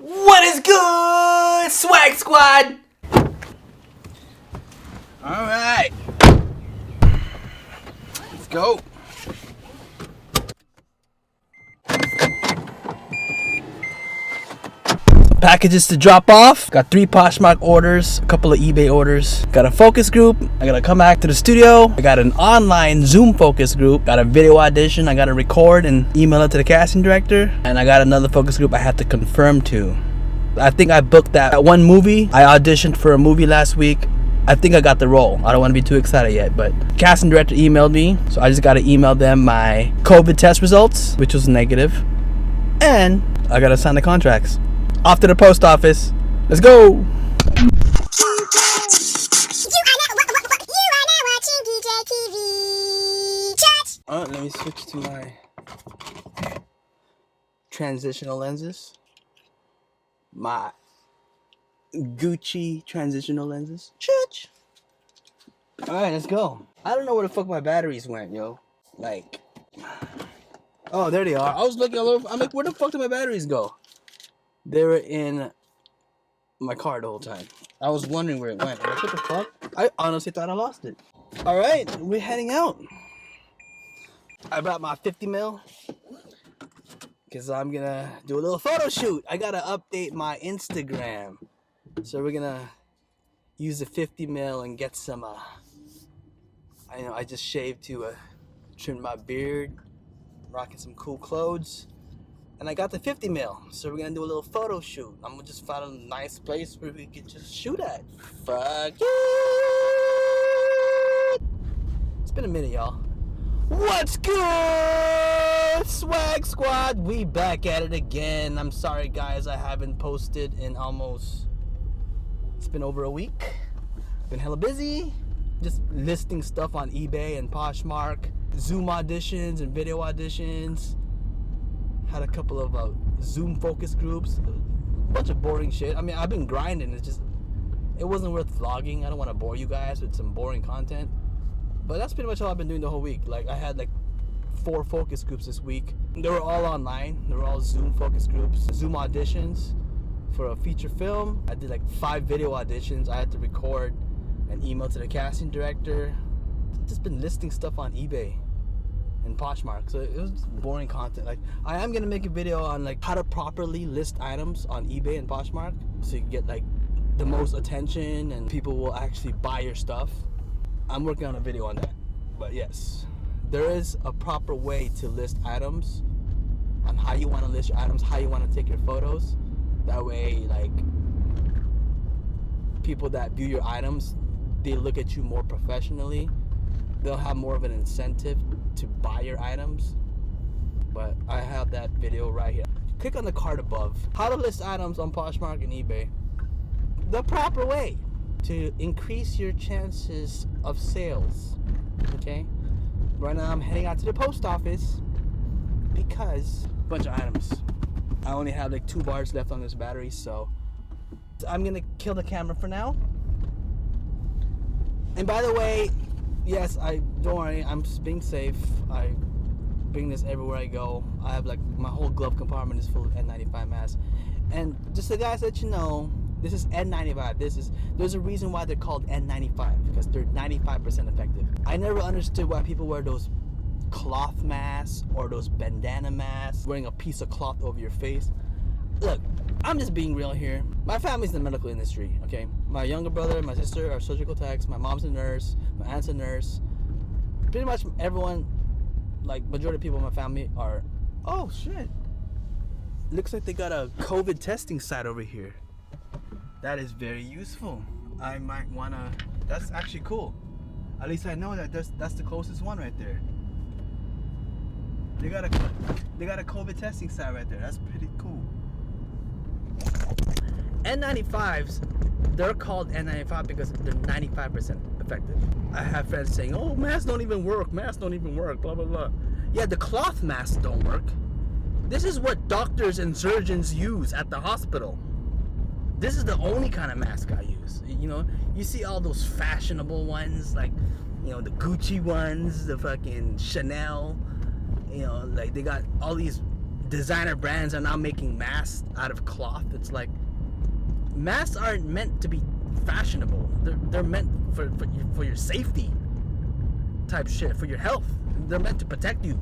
What is good, Swag Squad? Alright. Let's go. Packages to drop off. Got 3 Poshmark orders, a couple of eBay orders. Got a focus group. I gotta come back to the studio. I got an online Zoom focus group. Got a video audition. I gotta record and email it to the casting director. And I got another focus group I had to confirm to. I think I booked that one movie. I auditioned for a movie last week. I think I got the role. I don't want to be too excited yet, but casting director emailed me, so I just got to email them my COVID test results, which was negative, and I got to sign the contracts. Off to the post office. Let's go. You are now watching DJTV. Church. All right, let me switch to my transitional lenses. My Gucci transitional lenses. Church. All right, let's go. I don't know where the fuck my batteries went, yo. Like, oh, there they are. I was looking all over. I'm like, where the fuck did my batteries go? They were in my car the whole time. I was wondering where it went. Like, what the fuck? I honestly thought I lost it. All right, we're heading out. I brought my 50 mil because I'm gonna do a little photo shoot. I gotta update my Instagram, so we're gonna use the 50 mil and get some. I just shaved to trim my beard, rocking some cool clothes. And I got the 50 mil, so we're gonna do a little photo shoot. I'm gonna just find a nice place where we can just shoot at. Fuck it! It's been a minute, y'all. What's good, Swag Squad? We back at it again. I'm sorry, guys, I haven't posted in almost. It's been over a week. Been hella busy, just listing stuff on eBay and Poshmark, Zoom auditions and video auditions. Had a couple of Zoom focus groups, a bunch of boring shit. I mean, I've been grinding. It wasn't worth vlogging. I don't want to bore you guys with some boring content. But that's pretty much all I've been doing the whole week. Like, I had like 4 focus groups this week. They were all online. They were all Zoom focus groups. Zoom auditions for a feature film. I did like 5 video auditions. I had to record and email to the casting director. Just been listing stuff on eBay and Poshmark, so it was boring content. Like, I am gonna make a video on like how to properly list items on eBay and Poshmark, so you can get like the most attention and people will actually buy your stuff. I'm working on a video on that, but yes, there is a proper way to list items, on how you want to list your items, how you want to take your photos. That way, like, people that view your items, they look at you more professionally. They'll have more of an incentive to buy your items. But I have that video right here. Click on the card above. How to list items on Poshmark and eBay the proper way to increase your chances of sales. Okay? Right now I'm heading out to the post office because a bunch of items. I only have like 2 bars left on this battery, so I'm gonna kill the camera for now. And by the way, yes, don't worry, I'm just being safe. I bring this everywhere I go. I have like my whole glove compartment is full of N95 masks. And just so guys let you know, this is N95. There's a reason why they're called N95, because they're 95% effective. I never understood why people wear those cloth masks or those bandana masks, wearing a piece of cloth over your face. Look, I'm just being real here. My family's in the medical industry, okay? My younger brother and my sister are surgical techs. My mom's a nurse. My aunt's a nurse. Pretty much everyone, like majority of people in my family are, oh shit. Looks like they got a COVID testing site over here. That is very useful. I might wanna, that's actually cool. At least I know that that's the closest one right there. They got a COVID testing site right there. That's pretty cool. N95s, they're called N95 because they're 95% effective. I have friends saying, oh, masks don't even work, blah, blah, blah. Yeah, the cloth masks don't work. This is what doctors and surgeons use at the hospital. This is the only kind of mask I use. You know, you see all those fashionable ones, like, you know, the Gucci ones, the fucking Chanel, you know, like they got all these designer brands are now making masks out of cloth. It's like, masks aren't meant to be fashionable. They're meant for your safety type shit, for your health. They're meant to protect you.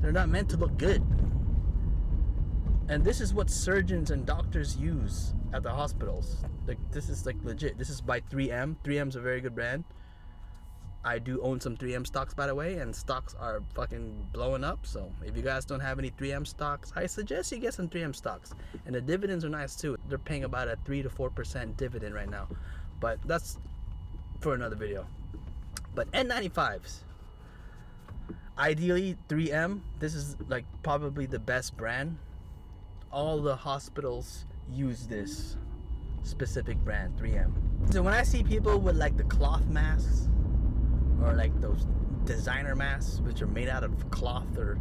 They're not meant to look good. And this is what surgeons and doctors use at the hospitals. Like, this is like legit. This is by 3M. 3M's a very good brand. I do own some 3M stocks, by the way, and stocks are fucking blowing up. So if you guys don't have any 3M stocks, I suggest you get some 3M stocks. And the dividends are nice too. They're paying about a 3 to 4% dividend right now. But that's for another video. But N95s. Ideally 3M. This is like probably the best brand. All the hospitals use this specific brand, 3M. So when I see people with like the cloth masks, or like those designer masks which are made out of cloth or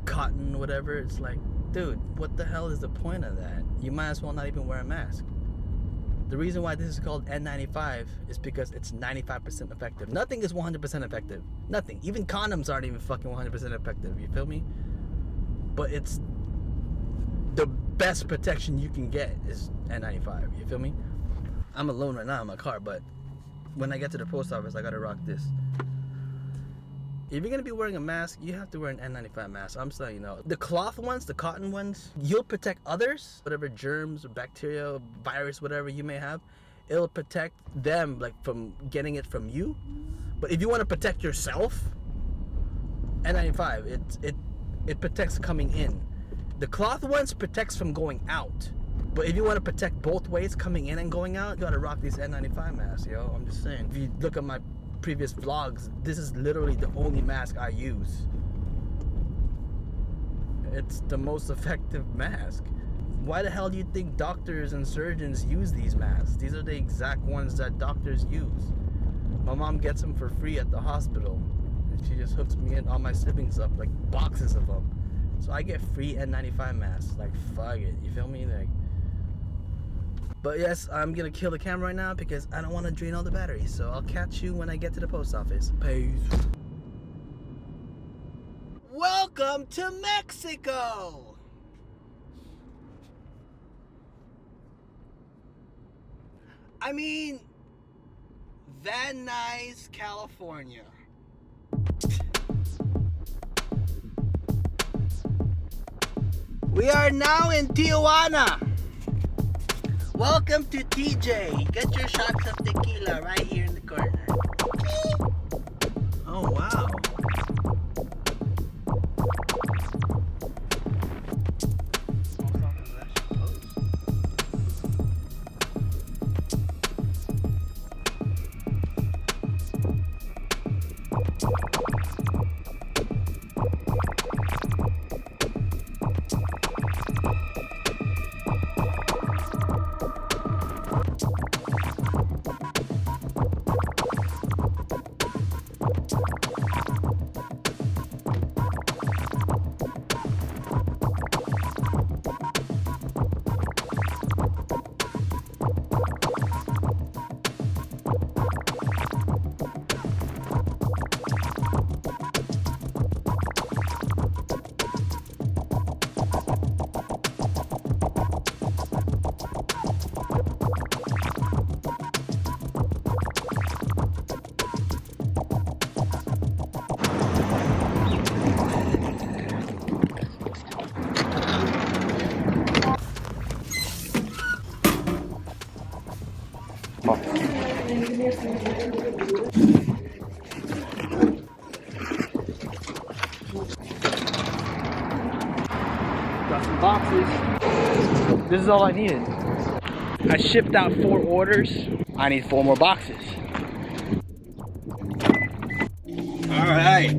cotton, whatever, it's like, dude, what the hell is the point of that? You might as well not even wear a mask. The reason why this is called N95 is because it's 95% effective. Nothing is 100% effective. Nothing. Even condoms aren't even fucking 100% effective. You feel me? But it's the best protection you can get is N95. You feel me? I'm alone right now in my car, but when I get to the post office, I gotta rock this. If you're gonna be wearing a mask, you have to wear an N95 mask. I'm saying, you know, the cloth ones, the cotton ones, you'll protect others, whatever germs or bacteria, virus, whatever you may have. It'll protect them, like, from getting it from you. But if you want to protect yourself, N95, it protects coming in. The cloth ones protects from going out. But if you want to protect both ways, coming in and going out, you gotta rock these N95 masks, yo. I'm just saying. If you look at my previous vlogs, this is literally the only mask I use. It's the most effective mask. Why the hell do you think doctors and surgeons use these masks? These are the exact ones that doctors use. My mom gets them for free at the hospital. And she just hooks me and all my siblings up, like boxes of them. So I get free N95 masks. Like, fuck it. You feel me? Like, but yes, I'm gonna kill the camera right now because I don't want to drain all the batteries. So I'll catch you when I get to the post office. Peace. Welcome to Mexico. I mean, Van Nuys, California. We are now in Tijuana. Welcome to TJ. Get your shots of tequila right here in the corner. Oh, wow. Got some boxes. This is all I needed. I shipped out 4 orders. I need 4 more boxes. Alright.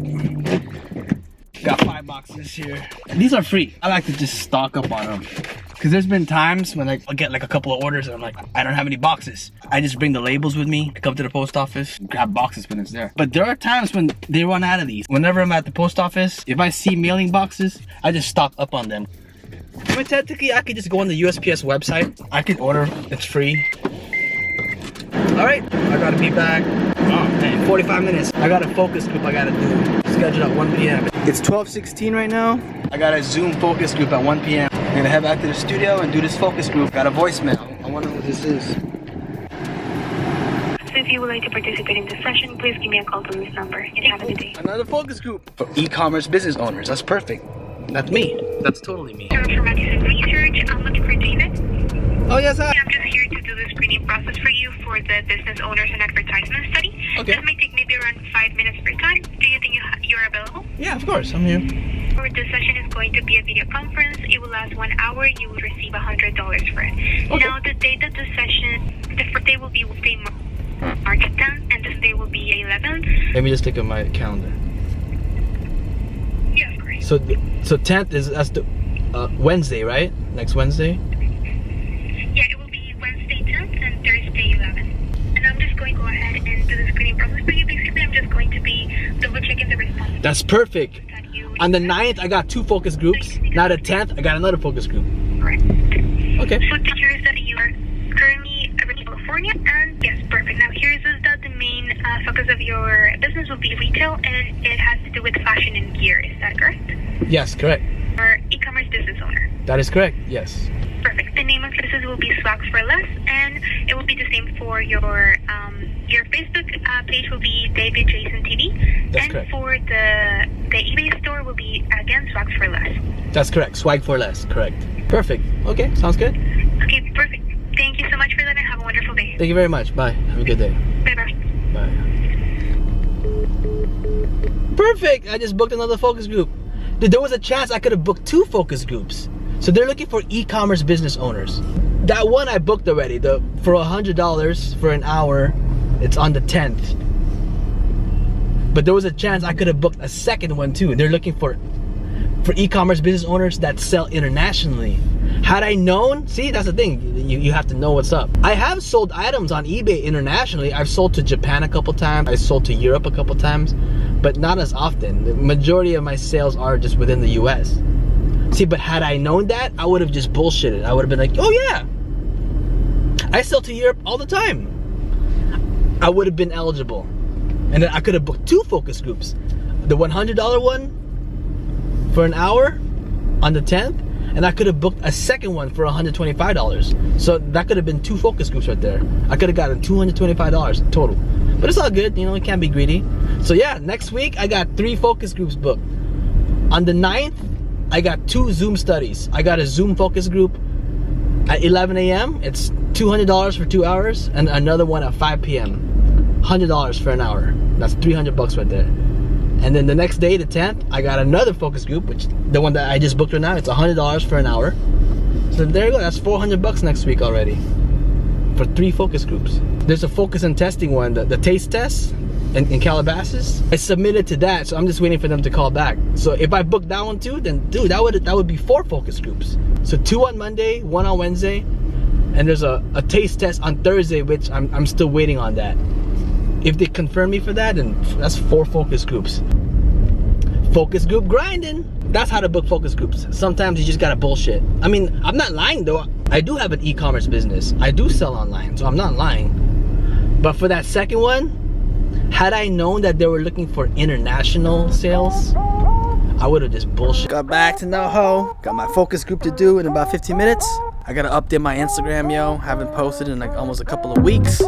Got 5 boxes here. These are free. I like to just stock up on them. Because there's been times when I'll get like a couple of orders and I'm like, I don't have any boxes. I just bring the labels with me, come to the post office, grab boxes when it's there. But there are times when they run out of these. Whenever I'm at the post office, if I see mailing boxes, I just stock up on them. I mean, technically, I could just go on the USPS website. I could order, it's free. Alright, I gotta be back. Oh man, 45 minutes. I got a focus group I gotta do. Scheduled at 1 p.m. It's 12:16 right now. I got a Zoom focus group at 1 p.m. I'm gonna head back to the studio and do this focus group. Got a voicemail. I wonder who this is. So if you would like to participate in this session, please give me a call from this number and have a good day. Another focus group for e-commerce business owners. That's perfect. That's me. That's totally me. From Madison Research, I'm looking for David. Oh yes, hi. I'm just here to do the screening process for you for the business owners and advertisement study. Okay. This may take maybe around 5 minutes per time. Do you think you're available? Yeah, of course. I'm here. Or this session is going to be a video conference. It will last 1 hour. You will receive $100 for it. Okay. Now, the date of the session, the first day will be Wednesday, March 10th, and this day will be 11th. Let me just look at my calendar. Yeah, of course. So 10th is that's the Wednesday, right? Next Wednesday. Yeah, it will be Wednesday 10th and Thursday 11th. And I'm just going to go ahead and do the screening process for you. Basically, I'm just going to be double checking the response. That's perfect. On the 9th, I got 2 focus groups. Now the 10th, I got another focus group. Correct. Okay. So teachers that you are currently in California, and yes, perfect. Now here's that the main focus of your business will be retail, and it has to do with fashion and gear. Is that correct? Yes, correct. Or e-commerce business owner. That is correct. Yes. Perfect. The name of the business will be Swags for Less, and it will be the same for your Facebook page will be David Jason TV. That's and correct. For the eBay store will be again Swags for Less. That's correct. Swag for less. Correct. Perfect. Okay, sounds good. Okay, perfect. Thank you so much for that, and have a wonderful day. Thank you very much. Bye. Have a good day. Bye-bye. Bye. Perfect. I just booked another focus group. Dude, there was a chance I could have booked 2 focus groups. So they're looking for e-commerce business owners. That one I booked already. For $100 for an hour. It's on the 10th. But there was a chance I could have booked a second one too. They're looking for e-commerce business owners that sell internationally. Had I known, see, that's the thing. You have to know what's up. I have sold items on eBay internationally. I've sold to Japan a couple times. I sold to Europe a couple times, but not as often. The majority of my sales are just within the US. See, but had I known that, I would have just bullshitted. I would have been like, oh yeah, I sell to Europe all the time. I would have been eligible. And then I could have booked 2 focus groups. The $100 one for an hour on the 10th, and I could have booked a second one for $125. So that could have been 2 focus groups right there. I could have gotten $225 total. But it's all good, you know, you can't be greedy. So yeah, next week I got 3 focus groups booked. On the 9th, I got 2 Zoom studies. I got a Zoom focus group at 11 a.m. It's $200 for 2 hours, and another one at 5 p.m. $100 for an hour. That's $300 right there. And then the next day, the 10th, I got another focus group, which the one that I just booked right now, it's $100 for an hour. So there you go, that's $400 next week already for 3 focus groups. There's a focus and testing one, the taste test in Calabasas. I submitted to that, so I'm just waiting for them to call back. So if I book that one too, then dude, that would be 4 focus groups. So 2 on Monday, 1 on Wednesday, and there's a taste test on Thursday, which I'm still waiting on that. If they confirm me for that, then that's 4 focus groups. Focus group grinding. That's how to book focus groups. Sometimes you just gotta bullshit. I mean, I'm not lying though. I do have an e-commerce business. I do sell online, so I'm not lying. But for that second one, had I known that they were looking for international sales, I would have just bullshit. Got back to NoHo. Got my focus group to do in about 15 minutes. I gotta update my Instagram, yo. Haven't posted in like almost a couple of weeks.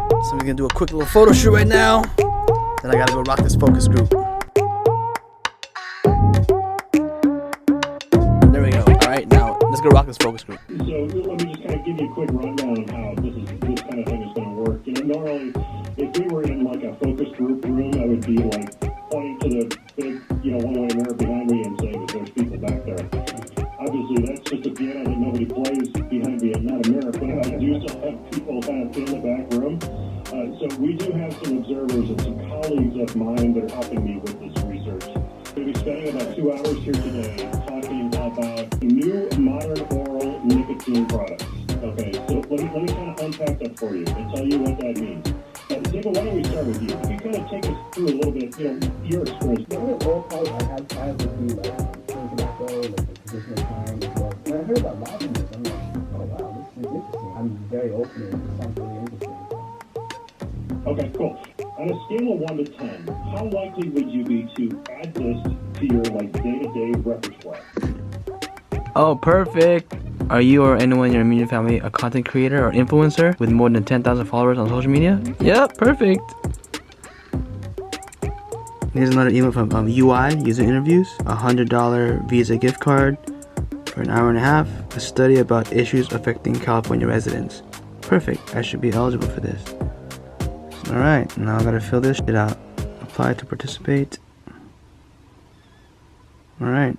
So I'm gonna do a quick little photo shoot right now. Then I gotta go rock this focus group. There we go. Alright, now let's go rock this focus group. So let me just kind of give you a quick rundown of how this kind of thing is going to work. You know, normally, if we were in like a focus group room, I would be like pointing to the big, one-way mirror behind me and saying that there's people back there. Obviously, that's just a piano that nobody plays behind me, not a mirror. But I do still have people kind of in the back room. So we do have some observers and some colleagues of mine that are helping me with this research. We're going to be spending about 2 hours here today talking about new modern oral nicotine products. Okay, so let me kind of unpack that for you and tell you what that means. Diego, why don't we start with you? Can you kind of take us through a little bit, your experience? The only oral product I have tried would be like tobacco, like the traditional kind as well. When I heard about lozenges, I'm like, oh wow, this is interesting. I'm very open to something really interesting. Okay, cool. On a scale of 1 to 10, how likely would you be to add this to your like day-to-day repertoire? Oh, perfect. Are you or anyone in your immediate family a content creator or influencer with more than 10,000 followers on social media? Yep, perfect. Here's another email from UI, user interviews, $100 Visa gift card for an hour and a half, a study about issues affecting California residents. Perfect, I should be eligible for this. Alright, now I gotta fill this shit out. Apply to participate. Alright.